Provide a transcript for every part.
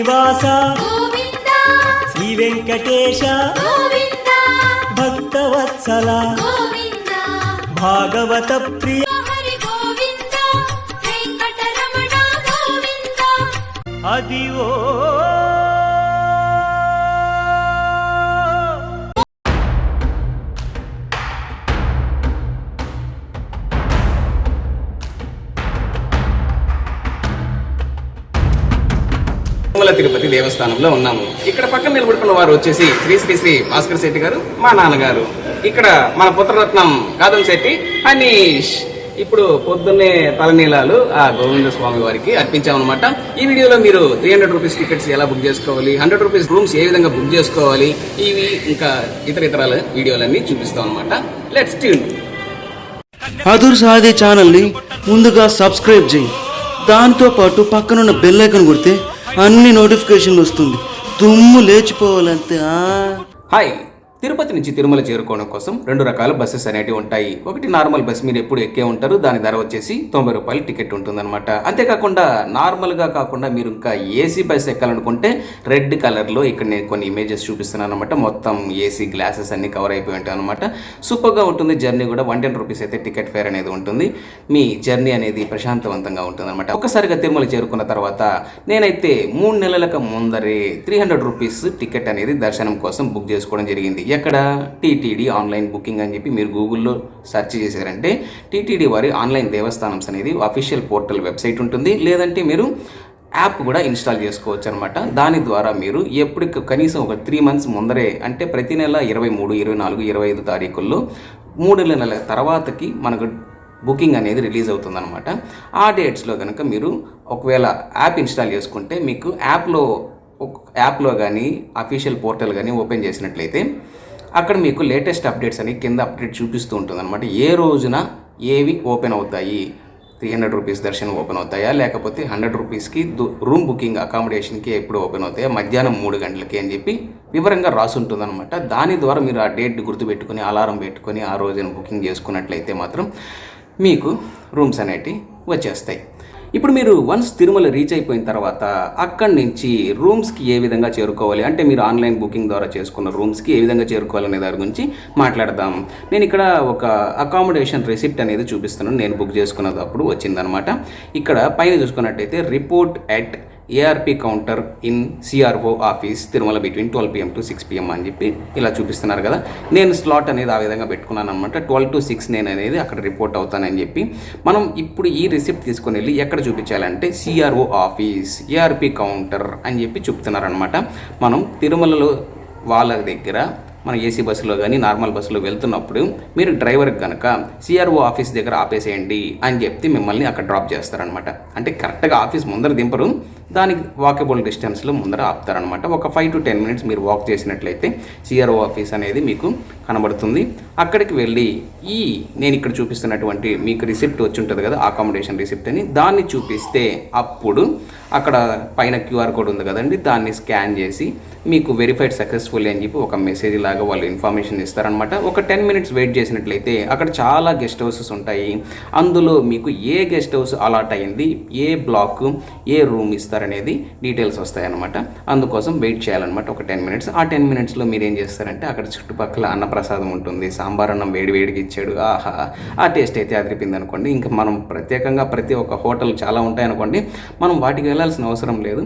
శ్రీనివాస గోవింద, శ్రీ వెంకటేశ గోవింద, భక్తవత్సల గోవింద, భాగవత ప్రియ హరి గోవింద, వెంకటరమణ గోవింద. అదివో తిరుపతి దేవస్థానంలో ఉన్నాము. ఇక్కడ పక్కన నిలబడుకున్న వారు వచ్చేసి శ్రీ శ్రీ శ్రీ భాస్కర్ శెట్టి గారు, మా నాన్నగారు. ఇక్కడ మన పుత్రరత్నం కాదం శెట్టి అనీష్. ఇప్పుడు పొద్దున్నే తలనీలాలు ఆ గోవింద స్వామి వారికి అర్పించామన్నమాట. ఈ వీడియోలో మీరు 300 రూపీస్ టికెట్స్ ఎలా బుక్ చేసుకోవాలి, 100 రూపీస్ రూమ్స్ ఏ విధంగా బుక్ చేసుకోవాలి, ఇవి ఇంకా ఇతరాల వీడియోలన్నీ చూపిస్తాం అనమాట. Let's tune. అదుర్ సాదే ఛానల్ని ముందుగా సబ్స్క్రైబ్ చేయి. దాంతోపాటు పక్కనున్న బెల్ ఐకాన్ కొడితే అన్ని నోటిఫికేషన్లు వస్తుంది. దుమ్ము లేచిపోవాలంతే. హాయ్. తిరుపతి నుంచి తిరుమల చేరుకోవడం కోసం 2 రకాల బస్సెస్ అనేటివి ఉంటాయి. ఒకటి నార్మల్ బస్, మీరు ఎప్పుడు ఎక్కే ఉంటారు, దాని ధర వచ్చేసి 90 రూపాయలు టికెట్ ఉంటుందన్నమాట. అంతేకాకుండా నార్మల్గా కాకుండా మీరు ఇంకా ఏసీ బస్ ఎక్కాలనుకుంటే రెడ్ కలర్లో ఇక్కడ నేను కొన్ని ఇమేజెస్ చూపిస్తున్నాను అనమాట. మొత్తం ఏసీ గ్లాసెస్ అన్ని కవర్ అయిపోయి ఉంటాయి అనమాట. సూపర్గా ఉంటుంది జర్నీ కూడా. 110 రూపీస్ అయితే టికెట్ ఫేర్ అనేది ఉంటుంది. మీ జర్నీ అనేది ప్రశాంతవంతంగా ఉంటుంది అనమాట. ఒక్కసారిగా తిరుమల చేరుకున్న తర్వాత నేనైతే 3 నెలలకు ముందరే 300 రూపీస్ టికెట్ అనేది దర్శనం కోసం బుక్ చేసుకోవడం జరిగింది. ఎక్కడ? టీటీడీ ఆన్లైన్ బుకింగ్ అని చెప్పి మీరు గూగుల్లో సెర్చ్ చేశారంటే టీటీడీ వారి ఆన్లైన్ దేవస్థానం అనేది అఫీషియల్ పోర్టల్ వెబ్సైట్ ఉంటుంది. లేదంటే మీరు యాప్ కూడా ఇన్స్టాల్ చేసుకోవచ్చు అనమాట. దాని ద్వారా మీరు ఎప్పుడు కనీసం ఒక 3 మంత్స్ ముందరే, అంటే ప్రతి నెల 23, 24, 25 తారీఖుల్లో 3 నెలల తర్వాతకి మనకు బుకింగ్ అనేది రిలీజ్ అవుతుందన్నమాట. ఆ డేట్స్లో కనుక మీరు ఒకవేళ యాప్ ఇన్స్టాల్ చేసుకుంటే మీకు యాప్లో కానీ అఫీషియల్ పోర్టల్ కానీ ఓపెన్ చేసినట్లయితే అక్కడ మీకు లేటెస్ట్ అప్డేట్స్ అని కింద అప్డేట్ చూపిస్తూ ఉంటుంది అనమాట. ఏ రోజున ఏవి ఓపెన్ అవుతాయి, 300 రూపీస్ దర్శనం ఓపెన్ అవుతాయా, లేకపోతే 100 రూపీస్కి రూమ్ బుకింగ్ అకామిడేషన్కి ఎప్పుడు ఓపెన్ అవుతాయా, మధ్యాహ్నం 3 గంటలకి అని చెప్పి వివరంగా రాసి ఉంటుందన్నమాట. దాని ద్వారా మీరు ఆ డేట్ గుర్తుపెట్టుకుని అలారం పెట్టుకొని ఆ రోజున బుకింగ్ చేసుకున్నట్లయితే మాత్రం మీకు రూమ్స్ అనేటివి వచ్చేస్తాయి. ఇప్పుడు మీరు వన్స్ తిరుమల రీచ్ అయిపోయిన తర్వాత అక్కడి నుంచి రూమ్స్కి ఏ విధంగా చేరుకోవాలి, అంటే మీరు ఆన్లైన్ బుకింగ్ ద్వారా చేసుకున్న రూమ్స్కి ఏ విధంగా చేరుకోవాలనే దాని గురించి మాట్లాడదాం. నేను ఇక్కడ ఒక అకామిడేషన్ రిసిప్ట్ అనేది చూపిస్తున్నాను. నేను బుక్ చేసుకున్నప్పుడు వచ్చిందనమాట. ఇక్కడ పైన చూసుకున్నట్టయితే report at ARP counter in CRO office Tirumala between 12 PM to 6 PM అని చెప్పి ఇలా చూపిస్తున్నారు కదా. నేను స్లాట్ అనేది ఆ విధంగా పెట్టుకున్నాను అనమాట. 12 to 6 నేను అనేది అక్కడ రిపోర్ట్ అవుతానని చెప్పి మనం ఇప్పుడు ఈ రిసిప్ట్ తీసుకొని వెళ్ళి ఎక్కడ చూపించాలంటే సిఆర్ఓ ఆఫీస్ ఏఆర్పి కౌంటర్ అని చెప్పి చెప్తున్నారనమాట. మనం తిరుమలలో వాళ్ళ దగ్గర మన ఏసీ బస్సులో కానీ నార్మల్ బస్సులో వెళ్తున్నప్పుడు మీరు డ్రైవర్కి కనుక సిఆర్ఓ ఆఫీస్ దగ్గర ఆపేసేయండి అని చెప్తే మిమ్మల్ని అక్కడ డ్రాప్ చేస్తారనమాట. అంటే కరెక్ట్గా ఆఫీస్ ముందర దింపరు, దానికి వాకబుల్ డిస్టెన్స్లో ముందర ఆపుతారనమాట. ఒక 5 to 10 minutes మీరు వాక్ చేసినట్లయితే సిఆర్ఓ ఆఫీస్ అనేది మీకు కనబడుతుంది. అక్కడికి వెళ్ళి నేను ఇక్కడ చూపిస్తున్నటువంటి మీకు రిసిప్ట్ వచ్చి ఉంటుంది కదా, అకామిడేషన్ రిసిప్ట్ అని, దాన్ని చూపిస్తే అప్పుడు అక్కడ పైన QR కోడ్ ఉంది కదండి, దాన్ని స్కాన్ చేసి మీకు వెరిఫైడ్ సక్సెస్ఫుల్ అని చెప్పి ఒక మెసేజ్ లాగా వాళ్ళు ఇన్ఫర్మేషన్ ఇస్తారనమాట. ఒక 10 minutes వెయిట్ చేసినట్లయితే అక్కడ చాలా గెస్ట్ హౌసెస్ ఉంటాయి. అందులో మీకు ఏ గెస్ట్ హౌస్ అలాట్ అయింది, ఏ బ్లాక్, ఏ రూమ్ ఇస్తారనేది డీటెయిల్స్ వస్తాయన్నమాట. అందుకోసం వెయిట్ చేయాలన్నమాట ఒక 10 minutes. ఆ 10 minutesలో మీరు ఏం చేస్తారంటే అక్కడ చుట్టుపక్కల అన్నప్రసాదం ఉంటుంది, సాంబార్ అన్నం వేడివేడికి ఇచ్చాడు, ఆహా ఆ టేస్ట్ అయితే అదిరిపింది అనుకోండి. ఇంకా మనం ప్రత్యేకంగా ప్రతి ఒక్క హోటల్ చాలా ఉంటాయనుకోండి, మనం వాటికి వెళ్ళాల్సిన అవసరం లేదు.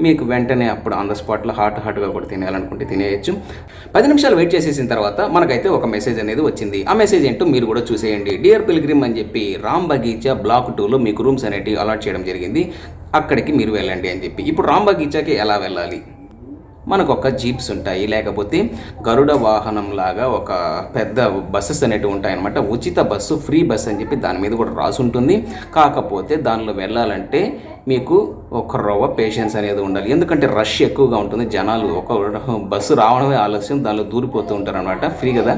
మీకు వెంటనే అప్పుడు ఆన్ ద స్పాట్లో హాట్గా కూడా తినేయాలనుకుంటే తినేయచ్చు. 10 నిమిషాలు వెయిట్ చేసేసిన తర్వాత మనకైతే ఒక మెసేజ్ అనేది వచ్చింది. ఆ మెసేజ్ ఏంటో మీరు కూడా చూసేయండి. డియర్ పిల్గ్రిమ్ అని చెప్పి రామ్ బగీచా బ్లాక్ 2లో మీకు రూమ్స్ అనేటివి అలాట్ చేయడం జరిగింది, అక్కడికి మీరు వెళ్ళండి అని చెప్పి. ఇప్పుడు రామ్ బగీచాకి ఎలా వెళ్ళాలి? మనకు ఒక జీప్స్ ఉంటాయి, లేకపోతే గరుడ వాహనం లాగా ఒక పెద్ద బస్సెస్ అనేటివి ఉంటాయన్నమాట. ఉచిత బస్సు, ఫ్రీ బస్ అని చెప్పి దాని మీద కూడా రాసి ఉంటుంది. కాకపోతే దానిలో వెళ్ళాలంటే మీకు ఒక రవ్వ పేషెన్స్ అనేది ఉండాలి. ఎందుకంటే రష్ ఎక్కువగా ఉంటుంది, జనాలు ఒక బస్సు రావడమే ఆలస్యం, దానిలో దూరిపోతూ ఉంటారు అనమాట. ఫ్రీ కదా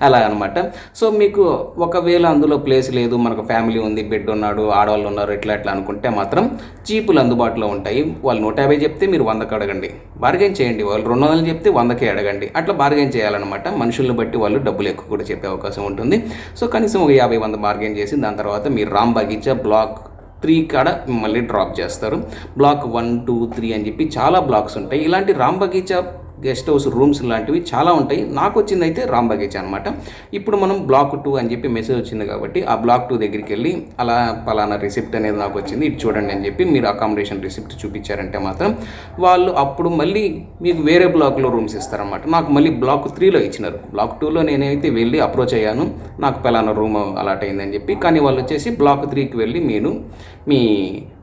అలా అనమాట. సో మీకు ఒకవేళ అందులో ప్లేస్ లేదు, మనకు ఫ్యామిలీ ఉంది, బెడ్ ఉన్నాడు, ఆడవాళ్ళు ఉన్నారు, ఇట్లా అనుకుంటే మాత్రం జీపులు అందుబాటులో ఉంటాయి. వాళ్ళు 150 చెప్తే మీరు 100కి అడగండి, బార్గెన్ చేయండి. వాళ్ళు 200 చెప్తే 100కే అడగండి. అట్లా బార్గెన్ చేయాలన్నమాట. మనుషులను బట్టి వాళ్ళు డబ్బులు ఎక్కువ కూడా చెప్పే అవకాశం ఉంటుంది. సో కనీసం ఒక 50-100 బార్గెన్ చేసి దాని తర్వాత మీరు రామ్ బగీచా బ్లాక్ 3 కాడ మిమ్మల్ని డ్రాప్ చేస్తారు. బ్లాక్ 1, 2, 3 అని చెప్పి చాలా బ్లాక్స్ ఉంటాయి. ఇలాంటి Ram Bagicha guest house rooms లాంటివి చాలా ఉంటాయి. నాకు వచ్చింది అయితే రామ్ బగీచా అనమాట. ఇప్పుడు మనం బ్లాక్ 2 అని చెప్పి మెసేజ్ వచ్చింది కాబట్టి ఆ బ్లాక్ 2 దగ్గరికి వెళ్ళి అలా పలానా రిసిప్ట్ అనేది నాకు వచ్చింది, ఇది చూడండి అని చెప్పి మీరు అకామిడేషన్ రిసిప్ట్ చూపించారంటే మాత్రం వాళ్ళు అప్పుడు మళ్ళీ మీకు వేరే బ్లాక్లో రూమ్స్ ఇస్తారనమాట. నాకు మళ్ళీ బ్లాక్ 3లో ఇచ్చినారు. బ్లాక్ 2లో నేనైతే వెళ్ళి అప్రోచ్ అయ్యాను, నాకు పలానా రూమ్ అలాట్ అయిందని చెప్పి. కానీ వాళ్ళు వచ్చేసి బ్లాక్ 3కి వెళ్ళి మీరు మీ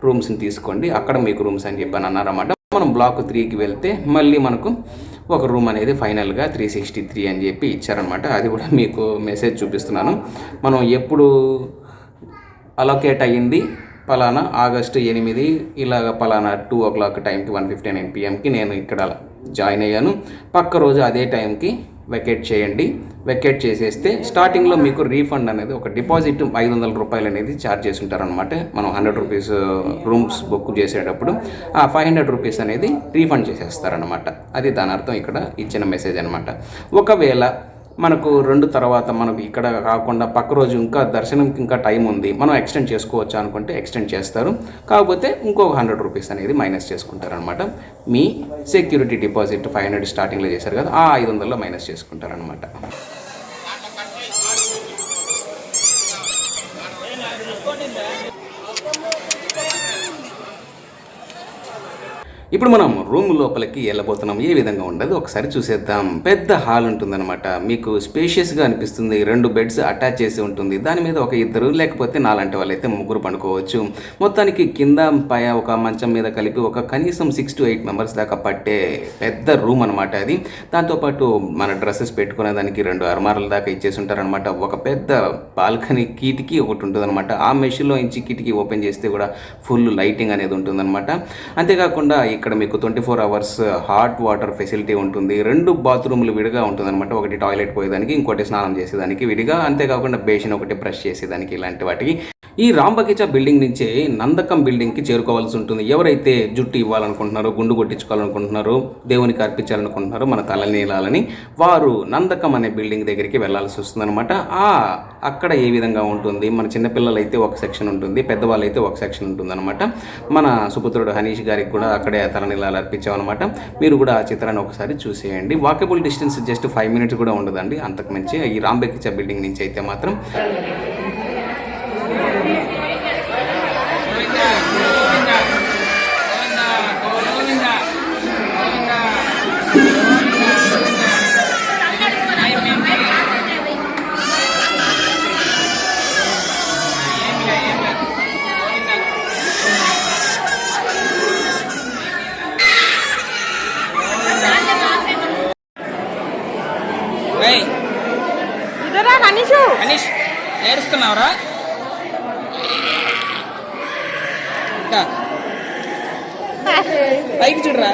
రూమ్స్ని తీసుకోండి, అక్కడ మీకు రూమ్స్ అని చెప్పి అన్నారన్నమాట. మనం బ్లాక్ 3కి వెళ్తే మళ్ళీ మనకు ఒక రూమ్ అనేది ఫైనల్గా 363 అని చెప్పి ఇచ్చారనమాట. అది కూడా మీకు మెసేజ్ చూపిస్తున్నాను. మనం ఎప్పుడు అలొకేట్ అయ్యింది పలానా ఆగస్టు 8 ఇలాగ పలానా 2 o'clock టైంకి 1:59 PMకి నేను ఇక్కడ జాయిన్ అయ్యాను. పక్క రోజు అదే టైంకి వెకేట్ చేయండి. వెకేట్ చేసేస్తే స్టార్టింగ్లో మీకు రీఫండ్ అనేది ఒక డిపాజిట్ 500 రూపాయలు అనేది ఛార్జ్ చేసి ఉంటారనమాట. మనం 100 రూపీస్ రూమ్స్ బుక్ చేసేటప్పుడు ఆ 500 రూపీస్ అనేది రీఫండ్ చేసేస్తారనమాట. అది దాని అర్థం ఇక్కడ ఇచ్చిన మెసేజ్ అనమాట. ఒకవేళ మనకు 2 తర్వాత మనకు ఇక్కడ కాకుండా పక్క రోజు ఇంకా దర్శనంకి ఇంకా టైం ఉంది, మనం ఎక్స్టెండ్ చేసుకోవచ్చు అనుకుంటే ఎక్స్టెండ్ చేస్తారు. కాకపోతే ఇంకొక 100 రూపీస్ అనేది మైనస్ చేసుకుంటారనమాట. మీ సెక్యూరిటీ డిపాజిట్ 500 స్టార్టింగ్లో చేశారు కదా, ఆ 500లో మైనస్ చేసుకుంటారనమాట. ఇప్పుడు మనం రూమ్ లోపలికి వెళ్ళబోతున్నాం. ఏ విధంగా ఉండదు ఒకసారి చూసేద్దాం. పెద్ద హాల్ ఉంటుందన్నమాట. మీకు స్పేషియస్గా అనిపిస్తుంది. 2 బెడ్స్ అటాచ్ చేసి ఉంటుంది. దాని మీద ఒక 2 లేకపోతే నాలాంటి వాళ్ళైతే 3 పండుకోవచ్చు. మొత్తానికి కింద పై ఒక మంచం మీద కలిపి ఒక కనీసం 6 to 8 మెంబర్స్ దాకా పట్టే పెద్ద రూమ్ అనమాట అది. దాంతోపాటు మన డ్రెస్సెస్ పెట్టుకునే దానికి 2 అర్మార్ల దాకా ఇచ్చేసి ఉంటారనమాట. ఒక పెద్ద బాల్కనీ కిటికీ ఒకటి ఉంటుందన్నమాట. ఆ మెషిన్లో నుంచి కిటికీ ఓపెన్ చేస్తే కూడా ఫుల్ లైటింగ్ అనేది ఉంటుందన్నమాట. అంతేకాకుండా ఇక్కడ మీకు 24 hours హాట్ వాటర్ ఫెసిలిటీ ఉంటుంది. 2 బాత్రూమ్లు విడిగా ఉంటుందన్నమాట. ఒకటి టాయిలెట్ పోయేదానికి, ఇంకోటి స్నానం చేసేదానికి విడిగా. అంతేకాకుండా బేసిన్ ఒకటి బ్రష్ చేసేదానికి, ఇలాంటి వాటికి. ఈ రామ్ బగీచా బిల్డింగ్ నుంచే నందకం బిల్డింగ్కి చేరుకోవాల్సి ఉంటుంది. ఎవరైతే జుట్టు ఇవ్వాలనుకుంటున్నారో, గుండు కొట్టించుకోవాలనుకుంటున్నారో, దేవునికి అర్పించాలనుకుంటున్నారో మన తలనీలాలని, వారు నందకం అనే బిల్డింగ్ దగ్గరికి వెళ్ళాల్సి వస్తుందన్నమాట. అక్కడ ఏ విధంగా ఉంటుంది, మన చిన్నపిల్లలు అయితే ఒక సెక్షన్ ఉంటుంది, పెద్దవాళ్ళు అయితే ఒక సెక్షన్ ఉంటుందన్నమాట. మన సుపుత్రుడు హనీష్ గారికి కూడా అక్కడే తలనీలాలు అర్పించామన్నమాట. మీరు కూడా ఆ చిత్రాన్ని ఒకసారి చూసేయండి. వాకబుల్ డిస్టెన్స్ జస్ట్ 5 minutes కూడా ఉండదండి, అంతకు మించి ఈ రామ్ బగీచా బిల్డింగ్ నుంచి అయితే మాత్రం. అనీష్ ఏడుస్తున్నావురా? పైకి చూడరా.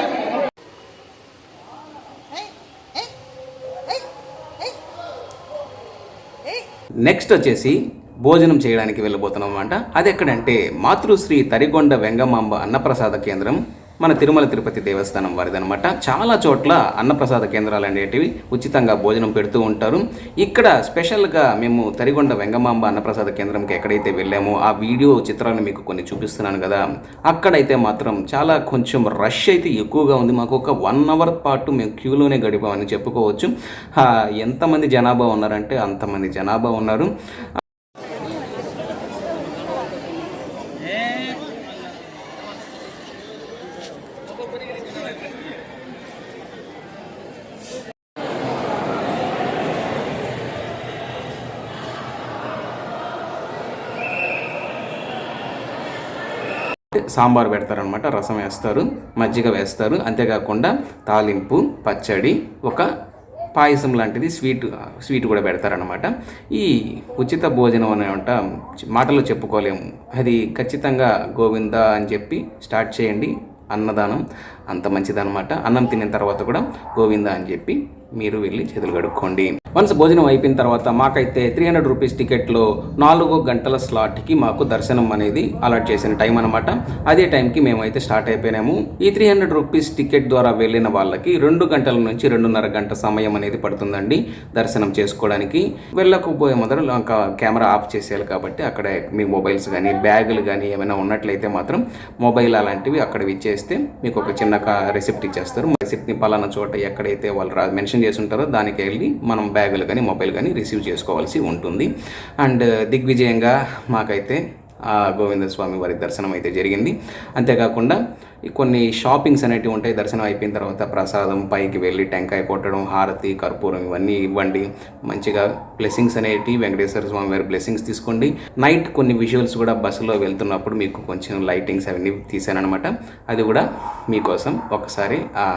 నెక్స్ట్ వచ్చేసి భోజనం చేయడానికి వెళ్ళబోతున్నాం అన్నమాట. అది ఎక్కడంటే మాతృశ్రీ తరిగొండ వెంగమాంబ అన్నప్రసాద కేంద్రం, మన తిరుమల తిరుపతి దేవస్థానం వారిదనమాట. చాలా చోట్ల అన్నప్రసాద కేంద్రాలు అనేటివి ఉచితంగా భోజనం పెడుతూ ఉంటారు. ఇక్కడ స్పెషల్గా మేము తరిగొండ వెంగమాంబ అన్నప్రసాద కేంద్రంకి ఎక్కడైతే వెళ్ళామో ఆ వీడియో చిత్రాలను మీకు కొన్ని చూపిస్తున్నాను కదా, అక్కడైతే మాత్రం చాలా కొంచెం రష్ అయితే ఎక్కువగా ఉంది. మాకు ఒక 1 hour పాటు మేము క్యూలోనే గడిపామని చెప్పుకోవచ్చు. ఎంతమంది జనాభా ఉన్నారంటే అంతమంది జనాభా ఉన్నారు. సాంబార్ పెడతారనమాట, రసం వేస్తారు, మజ్జిగ వేస్తారు. అంతేకాకుండా తాలింపు, పచ్చడి, ఒక పాయసం లాంటిది స్వీట్ కూడా పెడతారనమాట. ఈ ఉచిత భోజనం అనేవంట మాటలో చెప్పుకోలేము. అది ఖచ్చితంగా గోవిందా అని చెప్పి స్టార్ట్ చేయండి. అన్నదానం అంత మంచిదన్నమాట. అన్నం తిన్న తర్వాత కూడా గోవిందా అని చెప్పి మీరు వెళ్ళి చేతులు కడుక్కోండి. వన్స్ భోజనం అయిపోయిన తర్వాత మాకైతే 300 రూపీస్ టికెట్లో 4 గంటల స్లాట్కి మాకు దర్శనం అనేది అలాట్ చేసిన టైం అనమాట. అదే టైంకి మేమైతే స్టార్ట్ అయిపోయినాము. ఈ 300 రూపీస్ టికెట్ ద్వారా వెళ్ళిన వాళ్ళకి 2 గంటల నుంచి 2.5 గంట సమయం అనేది పడుతుందండి దర్శనం చేసుకోవడానికి. వెళ్ళకపోయే మొదలు ఇంకా కెమెరా ఆఫ్ చేసేయాలి కాబట్టి అక్కడ మీ మొబైల్స్ కానీ బ్యాగులు కానీ ఏమైనా ఉన్నట్లయితే మాత్రం మొబైల్ అలాంటివి అక్కడ ఇచ్చేస్తే మీకు ఒక చిన్న రిసిప్ట్ ఇచ్చేస్తారు. రిసిప్ట్ని పలానా చోట ఎక్కడైతే వాళ్ళు మెన్షన్ చేసి ఉంటారో దానికి వెళ్ళి మనం బ్యాగులు కానీ మొబైల్ కానీ రిసీవ్ చేసుకోవాల్సి ఉంటుంది. అండ్ దిగ్విజయంగా మాకైతే గోవిందస్వామి వారి దర్శనం అయితే జరిగింది. అంతేకాకుండా కొన్ని షాపింగ్స్ అనేటివి ఉంటాయి. దర్శనం అయిపోయిన తర్వాత ప్రసాదం పైకి వెళ్ళి టెంకాయ కొట్టడం, హారతి, కర్పూరం ఇవన్నీ ఇవ్వండి. మంచిగా బ్లెస్సింగ్స్ అనేటివి వెంకటేశ్వర స్వామి వారి బ్లెస్సింగ్స్ తీసుకోండి. నైట్ కొన్ని విజువల్స్ కూడా బస్సులో వెళ్తున్నప్పుడు మీకు కొంచెం లైటింగ్స్ అవన్నీ తీసానమాట. అది కూడా మీకోసం ఒకసారి ఆ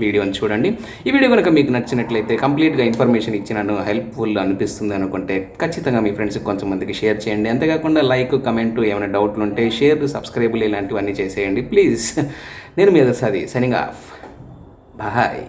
వీడియోని చూడండి. ఈ వీడియో కనుక మీకు నచ్చినట్లయితే కంప్లీట్గా ఇన్ఫర్మేషన్ ఇచ్చినాను, హెల్ప్ఫుల్ అనిపిస్తుంది అనుకుంటే ఖచ్చితంగా మీ ఫ్రెండ్స్కి కొంతమందికి షేర్ చేయండి. అంతేకాకుండా లైక్, కమెంట్, ఏమైనా డౌట్లు ఉంటే షేర్, సబ్స్క్రైబులు ఇలాంటివన్నీ చేసేయండి ప్లీజ్. నేను మీ సైనింగ్ ఆఫ్. బాయ్.